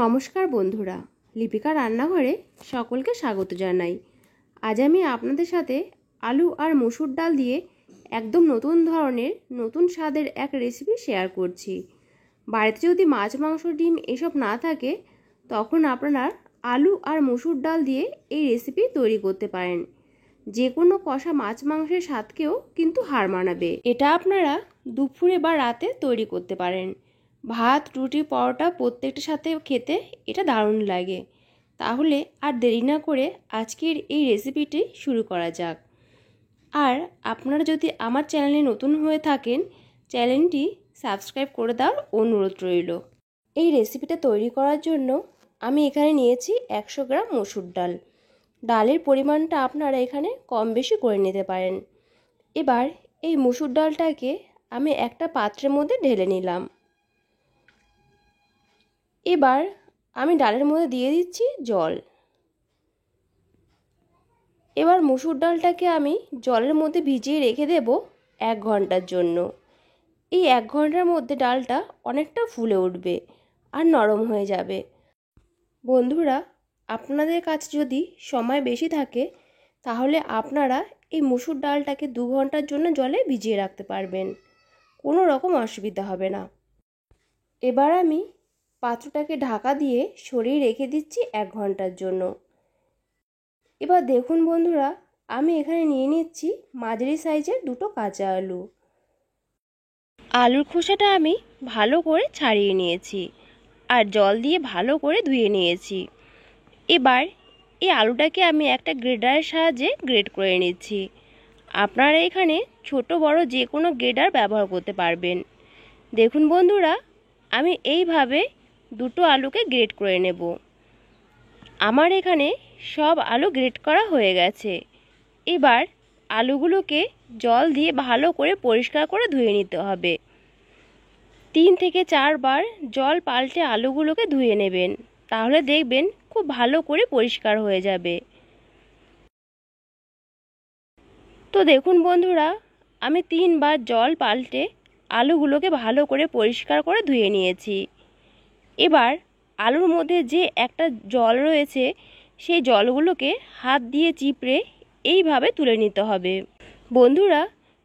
নমস্কার বন্ধুরা, লিপিকা রান্নাঘরে সকলকে স্বাগত জানাই। আজ আমি আপনাদের সাথে আলু আর মসুর ডাল দিয়ে একদম নতুন ধরনের নতুন স্বাদের এক রেসিপি শেয়ার করছি। বাড়িতে যদি মাছ, মাংস, ডিম এসব না থাকে তখন আপনারা আলু আর মসুর ডাল দিয়ে এই রেসিপি তৈরি করতে পারেন। যে কোনো কষা মাছ মাংসের স্বাদকেও কিন্তু হার মানাবে। এটা আপনারা দুপুরে বা রাতে তৈরি করতে পারেন। ভাত, রুটি, পরোটা প্রত্যেকটার সাথে খেতে এটা দারুণ লাগে। তাহলে আর দেরি না করে আজকের এই রেসিপিটি শুরু করা যাক। আর আপনারা যদি আমার চ্যানেলে নতুন হয়ে থাকেন, চ্যানেলটি সাবস্ক্রাইব করে দেওয়ার অনুরোধ রইল। এই রেসিপিটা তৈরি করার জন্য আমি এখানে নিয়েছি 100 গ্রাম মসুর ডাল। ডালের পরিমাণটা আপনারা এখানে কম বেশি করে নিতে পারেন। এবার এই মসুর ডালটাকে আমি একটা পাত্রের মধ্যে ঢেলে নিলাম। এবার আমি ডালের মধ্যে দিয়ে দিচ্ছি জল। এবার মসুর ডালটাকে আমি জলের মধ্যে ভিজিয়ে রেখে দেব 1 ঘন্টার জন্য। এই 1 ঘন্টার মধ্যে ডালটা অনেকটা ফুলে উঠবে আর নরম হয়ে যাবে। বন্ধুরা, আপনাদের কাছে যদি সময় বেশি থাকে তাহলে আপনারা এই মসুর ডালটাকে 2 ঘন্টার জন্য জলে ভিজিয়ে রাখতে পারবেন, কোনো রকম অসুবিধা হবে না। এবার আমি পাত্রটাকে ঢাকা দিয়ে সরিয়ে রেখে দিচ্ছি 1 ঘন্টার জন্য। এবার দেখুন বন্ধুরা, আমি এখানে নিয়ে নিচ্ছি মাঝারি সাইজের 2টো কাঁচা আলু। আলুর খোসাটা আমি ভালো করে ছাড়িয়ে নিয়েছি আর জল দিয়ে ভালো করে ধুয়ে নিয়েছি। এবার এই আলুটাকে আমি একটা গ্রেডারের সাহায্যে গ্রেড করে নিচ্ছি। আপনারা এখানে ছোট বড় যে কোনো গ্রেডার ব্যবহার করতে পারবেন। দেখুন বন্ধুরা, আমি এইভাবে 2টো আলুকে গ্রেড করে নেব। আমার এখানে সব আলু গ্রেড করা হয়ে গেছে। এবার আলুগুলোকে জল দিয়ে ভালো করে পরিষ্কার করে ধুয়ে নিতে হবে। 3 থেকে 4 বার জল পাল্টে আলুগুলোকে ধুয়ে নেবেন, তাহলে দেখবেন খুব ভালো করে পরিষ্কার হয়ে যাবে। তো দেখুন বন্ধুরা, আমি 3 বার জল পাল্টে আলুগুলোকে ভালো করে পরিষ্কার করে ধুয়ে নিয়েছি। এবার আলুর মধ্যে যে একটা জল রয়েছে সেই জলগুলোকে হাত দিয়ে চিপড়ে এইভাবে তুলে নিতে হবে। বন্ধুরা,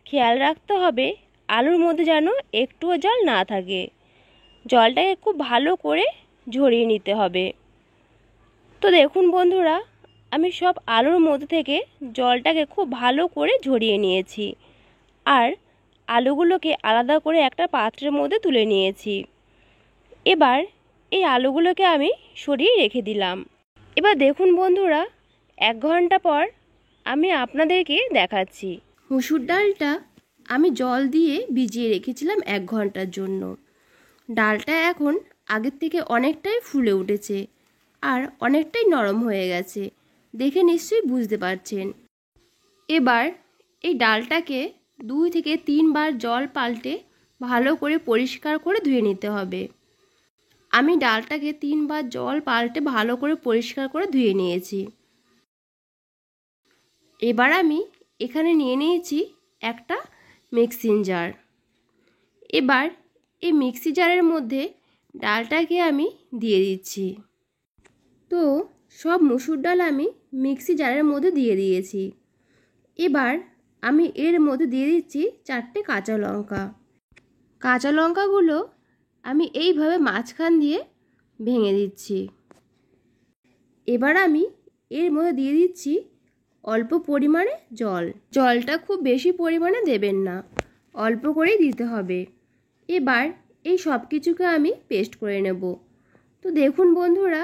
খেয়াল রাখতে হবে আলুর মধ্যে যেন একটুও জল না থাকে। জলটাকে খুব ভালো করে ঝরিয়ে নিতে হবে। তো দেখুন বন্ধুরা, আমি সব আলুর মধ্যে থেকে জলটাকে খুব ভালো করে ঝরিয়ে নিয়েছি আর আলুগুলোকে আলাদা করে একটা পাত্রের মধ্যে তুলে নিয়েছি। এবার এই আলুগুলোকে আমি সরিয়ে রেখে দিলাম। এবার দেখুন বন্ধুরা, 1 ঘন্টা পর আমি আপনাদেরকে দেখাচ্ছি। মসুর ডালটা আমি জল দিয়ে ভিজিয়ে রেখেছিলাম 1 ঘন্টার জন্য। ডালটা এখন আগের থেকে অনেকটাই ফুলে উঠেছে আর অনেকটাই নরম হয়ে গেছে, দেখে নিশ্চয়ই বুঝতে পারছেন। এবার এই ডালটাকে 2 থেকে 3 বার জল পাল্টে ভালো করে পরিষ্কার করে ধুয়ে নিতে হবে। আমি ডালটাকে 3 বার জল পাল্টে ভালো করে পরিষ্কার করে ধুয়ে নিয়েছি। এবার আমি এখানে নিয়ে নিয়েছি একটা মিক্সিং জার। এবার এই মিক্সি জারের মধ্যে ডালটাকে আমি দিয়ে দিচ্ছি। তো সব মসুর ডাল আমি মিক্সি জারের মধ্যে দিয়ে দিয়েছি। এবার আমি এর মধ্যে দিয়ে দিচ্ছি 4টে কাঁচা লঙ্কা। কাঁচা লঙ্কাগুলো আমি এইভাবে মাঝখান দিয়ে ভেঙে দিচ্ছি। এবার আমি এর মধ্যে দিয়ে দিচ্ছি অল্প পরিমাণে জল। জলটা খুব বেশি পরিমাণে দেবেন না, অল্প করেই দিতে হবে। এবার এই সব কিছুকে আমি পেস্ট করে নেব। তো দেখুন বন্ধুরা,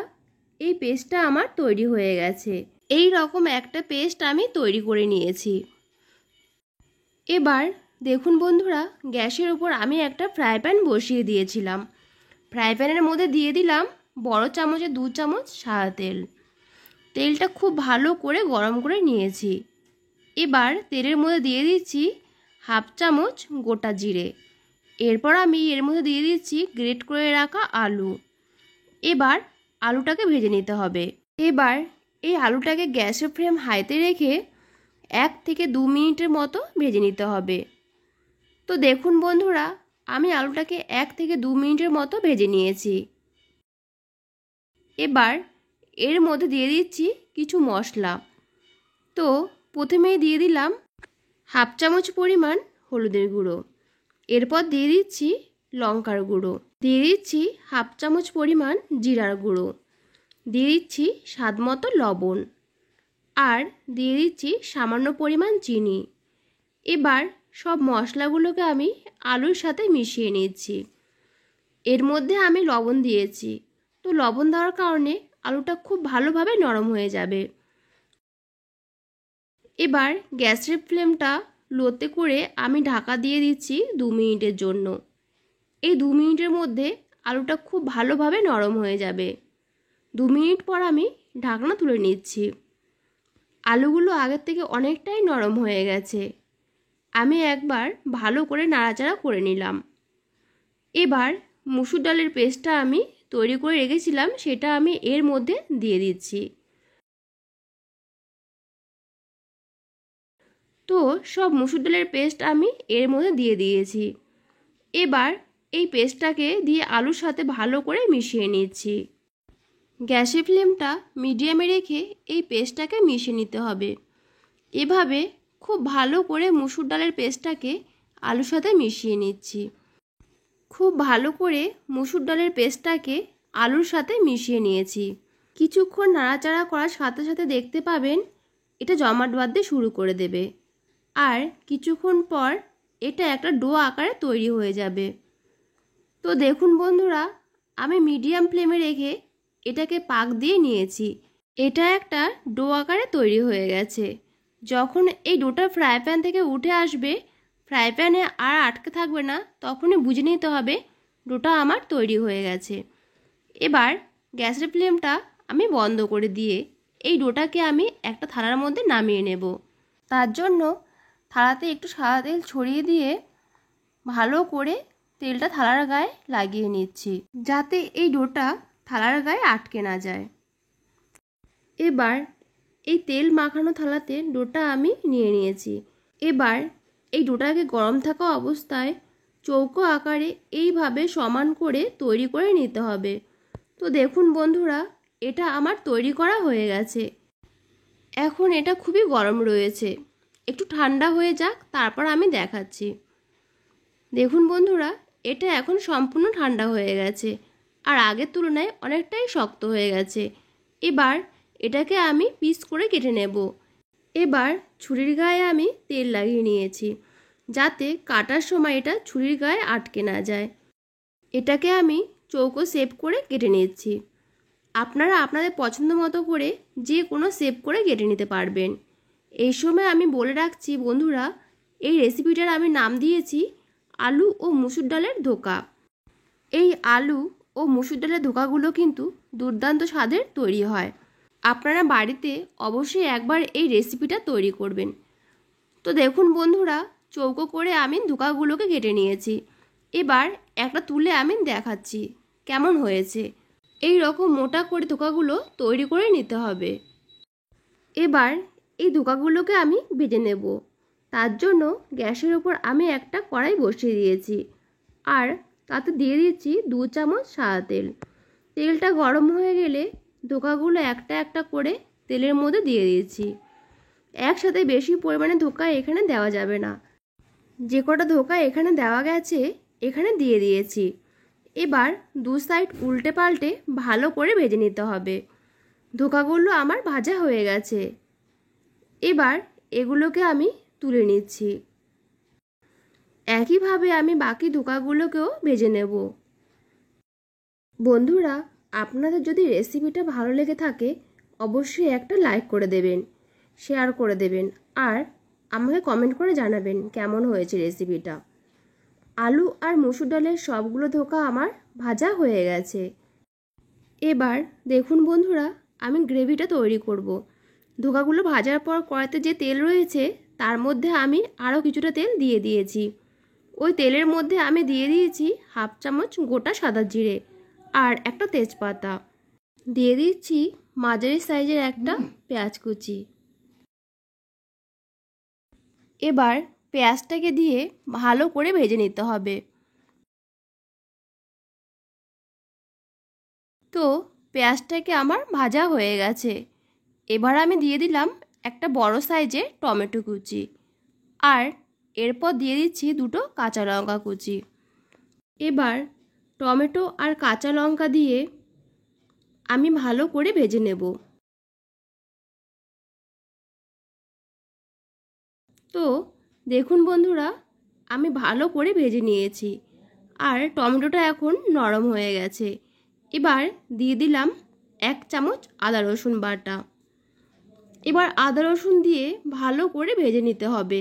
এই পেস্টটা আমার তৈরি হয়ে গেছে। এই রকম একটা পেস্ট আমি তৈরি করে নিয়েছি। এবার দেখুন বন্ধুরা, গ্যাসের উপর আমি একটা ফ্রাই প্যান বসিয়ে দিয়েছিলাম। ফ্রাই প্যানের মধ্যে দিয়ে দিলাম বড় চামচে 2 চামচ সাদা তেল। তেলটা খুব ভালো করে গরম করে নিয়েছি। এবার তেলের মধ্যে দিয়ে দিচ্ছি 1/2 চামচ গোটা জিরে। এরপর আমি এর মধ্যে দিয়ে দিচ্ছি গ্রেট করে রাখা আলু। এবার আলুটাকে ভেজে নিতে হবে। এবার এই আলুটাকে গ্যাসের ফ্লেম হাইতে রেখে 1 থেকে 2 মিনিটের মতো ভেজে নিতে হবে। তো দেখুন বন্ধুরা, আমি আলুটাকে 1 থেকে 2 মিনিটের মতো ভেজে নিয়েছি। এবার এর মধ্যে দিয়ে দিচ্ছি কিছু মশলা। তো প্রথমেই দিয়ে দিলাম হাফ চামচ পরিমাণ হলুদের গুঁড়ো, এরপর দিয়ে দিচ্ছি লঙ্কার গুঁড়ো, দিয়ে দিচ্ছি হাফ চামচ পরিমাণ জিরার গুঁড়ো, দিয়ে দিচ্ছি স্বাদ মতো লবণ, আর দিয়ে দিচ্ছি সামান্য পরিমাণ চিনি। এবার সব মশলাগুলোকে আমি আলুর সাথে মিশিয়ে নিচ্ছি। এর মধ্যে আমি লবণ দিয়েছি, তো লবণ দেওয়ার কারণে আলুটা খুব ভালোভাবে নরম হয়ে যাবে। এবার গ্যাসের ফ্লেমটা লোতে করে আমি ঢাকা দিয়ে দিচ্ছি 2 মিনিটের জন্য। এই 2 মিনিটের মধ্যে আলুটা খুব ভালোভাবে নরম হয়ে যাবে। 2 মিনিট পর আমি ঢাকনা তুলে নিচ্ছি। আলুগুলো আগের থেকে অনেকটাই নরম হয়ে গেছে। আমি একবার ভালো করে নাড়াচাড়া করে নিলাম। এবার মুসুর ডালের পেস্টটা আমি তৈরি করে রেখেছিলাম, সেটা আমি এর মধ্যে দিয়ে দিচ্ছি। তো সব মুসুর ডালের পেস্ট আমি এর মধ্যে দিয়ে দিয়েছি। এবার এই পেস্টটাকে দিয়ে আলুর সাথে ভালো করে মিশিয়ে নিচ্ছি। গ্যাসের ফ্লেমটা মিডিয়ামে রেখে এই পেস্টটাকে মিশিয়ে নিতে হবে। এভাবে খুব ভালো করে মুসুর ডালের পেস্টটাকে আলুর সাথে মিশিয়ে নিচ্ছি। খুব ভালো করে মুসুর ডালের পেস্টটাকে আলুর সাথে মিশিয়ে নিয়েছি। কিছুক্ষণ নাড়াচাড়া করার সাথে সাথে দেখতে পাবেন এটা জমাট বাঁধতে শুরু করে দেবে, আর কিছুক্ষণ পর এটা একটা ডো আকারে তৈরি হয়ে যাবে। তো দেখুন বন্ধুরা, আমি মিডিয়াম ফ্লেমে রেখে এটাকে পাক দিয়ে নিয়েছি। এটা একটা ডো আকারে তৈরি হয়ে গেছে। যখন এই ডোটা ফ্রাই প্যান থেকে উঠে আসবে, ফ্রাই প্যানে আর আটকে থাকবে না, তখনই বুঝে নিতে হবে ডোটা আমার তৈরি হয়ে গেছে। এবার গ্যাসের ফ্লেমটা আমি বন্ধ করে দিয়ে এই ডোটাকে আমি একটা থালার মধ্যে নামিয়ে নেব। তার জন্য থালাতে একটু সাদা তেল ছড়িয়ে দিয়ে ভালো করে তেলটা থালার গায়ে লাগিয়ে নিচ্ছি, যাতে এই ডোটা থালার গায়ে আটকে না যায়। এবার এই তেল মাখানো থালাতে ডোটা আমি নিয়ে নিয়েছি। এবার এই ডোটাকে গরম থাকা অবস্থায় চৌকো আকারে এইভাবে সমান করে তৈরি করে নিতে হবে। তো দেখুন বন্ধুরা, এটা আমার তৈরি করা হয়ে গেছে। এখন এটা খুবই গরম রয়েছে, একটু ঠান্ডা হয়ে যাক, তারপর আমি দেখাচ্ছি। দেখুন বন্ধুরা, এটা এখন সম্পূর্ণ ঠান্ডা হয়ে গেছে, আর আগের তুলনায় অনেকটাই শক্ত হয়ে গেছে। এবার এটাকে আমি পিস করে কেটে নেব। এবার ছুরির গায়ে আমি তেল লাগিয়ে নিয়েছি, যাতে কাটার সময় এটা ছুরির গায়ে আটকে না যায়। এটাকে আমি চৌকো শেপ করে কেটে নিচ্ছি। আপনারা আপনাদের পছন্দ মতো করে যে কোনো শেপ করে কেটে নিতে পারবেন। এই সময় আমি বলে রাখছি বন্ধুরা, এই রেসিপিটার আমি নাম দিয়েছি আলু ও মুসুর ডালের ধোকা। এই আলু ও মুসুর ডালের ধোকাগুলো কিন্তু দুর্দান্ত স্বাদের তৈরি হয়। আপনারা বাড়িতে অবশ্যই একবার এই রেসিপিটা তৈরি করবেন। তো দেখুন বন্ধুরা, চৌকো করে আমি ধোকাগুলোকে কেটে নিয়েছি। এবার একটা তুলে আমি দেখাচ্ছি কেমন হয়েছে। এই রকম মোটা করে ধোকাগুলো তৈরি করে নিতে হবে। এবার এই ধোকাগুলোকে আমি ভেজে নেব। তার জন্য গ্যাসের ওপর আমি একটা কড়াই বসিয়ে দিয়েছি, আর তাতে দিয়ে দিচ্ছি 2 চামচ সাদা তেল। তেলটা গরম হয়ে গেলে ধোকাগুলো একটা একটা করে তেলের মধ্যে দিয়ে দিয়েছি। একসাথে বেশি পরিমাণে ধোকা এখানে দেওয়া যাবে না, যে কটা ধোকা এখানে দেওয়া গেছে এখানে দিয়ে দিয়েছি। এবার 2 সাইড উল্টে পাল্টে ভালো করে ভেজে নিতে হবে। ধোকাগুলো আমার ভাজা হয়ে গেছে। এবার এগুলোকে আমি তুলে নিচ্ছি। একইভাবে আমি বাকি ধোকাগুলোকেও ভেজে নেব। বন্ধুরা, আপনাদের যদি রেসিপিটা ভালো লেগে থাকে অবশ্যই একটা লাইক করে দেবেন, শেয়ার করে দেবেন, আর আমাকে কমেন্ট করে জানাবেন কেমন হয়েছে রেসিপিটা। আলু আর মুসুর ডালের সবগুলো ধোকা আমার ভাজা হয়ে গেছে। এবার দেখুন বন্ধুরা, আমি গ্রেভিটা তৈরি করব। ধোকাগুলো ভাজার পর কড়াইতে যে তেল রয়েছে তার মধ্যে আমি আরও কিছুটা তেল দিয়ে দিয়েছি। ওই তেলের মধ্যে আমি দিয়ে দিয়েছি হাফ চামচ গোটা সাদা জিরে আর একটা তেজপাতা। দিয়ে দিচ্ছি মাঝারি সাইজের একটা পেঁয়াজ কুচি। এবার পেঁয়াজটাকে দিয়ে ভালো করে ভেজে নিতে হবে। তো পেঁয়াজটাকে আমার ভাজা হয়ে গেছে। এবার আমি দিয়ে দিলাম একটা বড় সাইজের টমেটো কুচি, আর এরপর দিয়ে দিচ্ছি দুটো কাঁচা লঙ্কা কুচি। এবার টমেটো আর কাঁচা লঙ্কা দিয়ে আমি ভালো করে ভেজে নেব। তো দেখুন বন্ধুরা, আমি ভালো করে ভেজে নিয়েছি আর টমেটোটা এখন নরম হয়ে গেছে। এবার দিয়ে দিলাম 1 চামচ আদা রসুন বাটা। এবার আদা রসুন দিয়ে ভালো করে ভেজে নিতে হবে,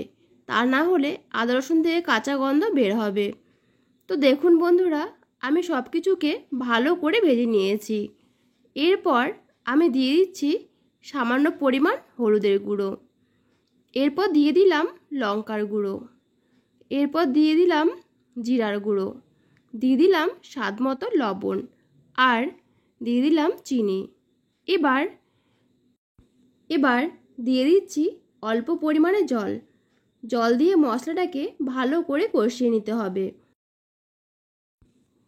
তা না হলে আদা রসুন থেকে কাঁচা গন্ধ বের হবে। তো দেখুন বন্ধুরা, আমি সব কিছুকে ভালো করে ভেজে নিয়েছি। এরপর আমি দিয়ে দিচ্ছি সামান্য পরিমাণ হলুদের গুঁড়ো, এরপর দিয়ে দিলাম লঙ্কার গুঁড়ো, এরপর দিয়ে দিলাম জিরার গুঁড়ো, দিয়ে দিলাম স্বাদ মতো লবণ, আর দিয়ে দিলাম চিনি। এবার দিয়ে দিচ্ছি অল্প পরিমাণে জল দিয়ে মশলাটাকে ভালো করে কষিয়ে নিতে হবে।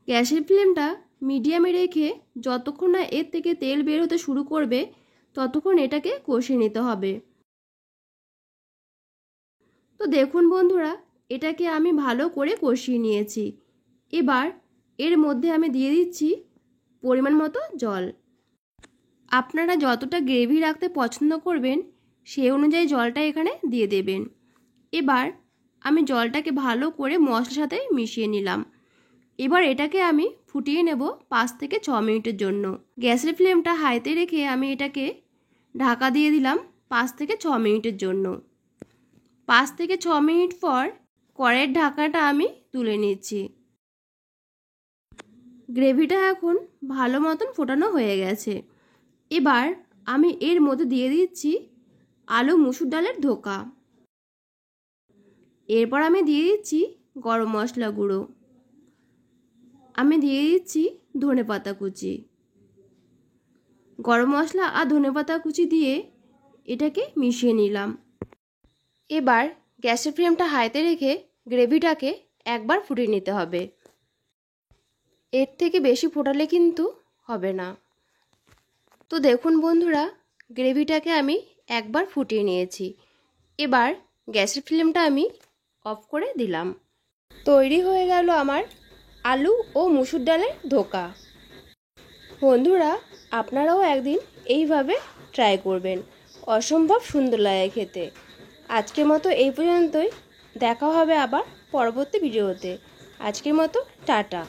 গ্যাসের ফ্লেমটা মিডিয়ামে রেখে যতক্ষণ না এর থেকে তেল বের হতে শুরু করবে ততক্ষণ এটাকে কষিয়ে নিতে হবে। তো দেখুন বন্ধুরা, এটাকে আমি ভালো করে কষিয়ে নিয়েছি। এবার এর মধ্যে আমি দিয়ে দিচ্ছি পরিমাণ মতো জল। আপনারা যতটা গ্রেভি রাখতে পছন্দ করবেন সেই অনুযায়ী জলটা এখানে দিয়ে দেবেন। এবার আমি জলটাকে ভালো করে মশলার সাথে মিশিয়ে নিলাম। এবার এটাকে আমি ফুটিয়ে নেব 5 থেকে 6 মিনিটের জন্য। গ্যাসের ফ্লেমটা হাইতে রেখে আমি এটাকে ঢাকা দিয়ে দিলাম 5 থেকে 6 মিনিটের জন্য। 5 থেকে 6 মিনিট পর কড়াইয়ের ঢাকাটা আমি তুলে নিচ্ছি। গ্রেভিটা এখন ভালো মতন ফোটানো হয়ে গেছে। এবার আমি এর মধ্যে দিয়ে দিচ্ছি আলু মুসুর ডালের ধোকা। এরপর আমি দিয়ে দিচ্ছি গরম মশলা গুঁড়ো, আমি দিয়ে দিচ্ছি ধনেপাতা কুচি। গরম মশলা আর ধনেপাতা কুচি দিয়ে এটাকে মিশিয়ে নিলাম। এবার গ্যাসের ফ্লেমটা হাইতে রেখে গ্রেভিটাকে একবার ফুটিয়ে নিতে হবে। এর থেকে বেশি ফোটালে কিন্তু হবে না। তো দেখুন বন্ধুরা, গ্রেভিটাকে আমি একবার ফুটিয়ে নিয়েছি। এবার গ্যাসের ফ্লেমটা আমি অফ করে দিলাম। তৈরি হয়ে গেল আমার আলু ও মুসুর ডালের ধোকা। বন্ধুরা, আপনারাও একদিন এইভাবে ট্রাই করবেন, অসম্ভব সুন্দর লাগে খেতে। আজকের মতো এই পর্যন্তই, দেখা হবে আবার পরবর্তী ভিডিওতে। আজকের মতো টাটা।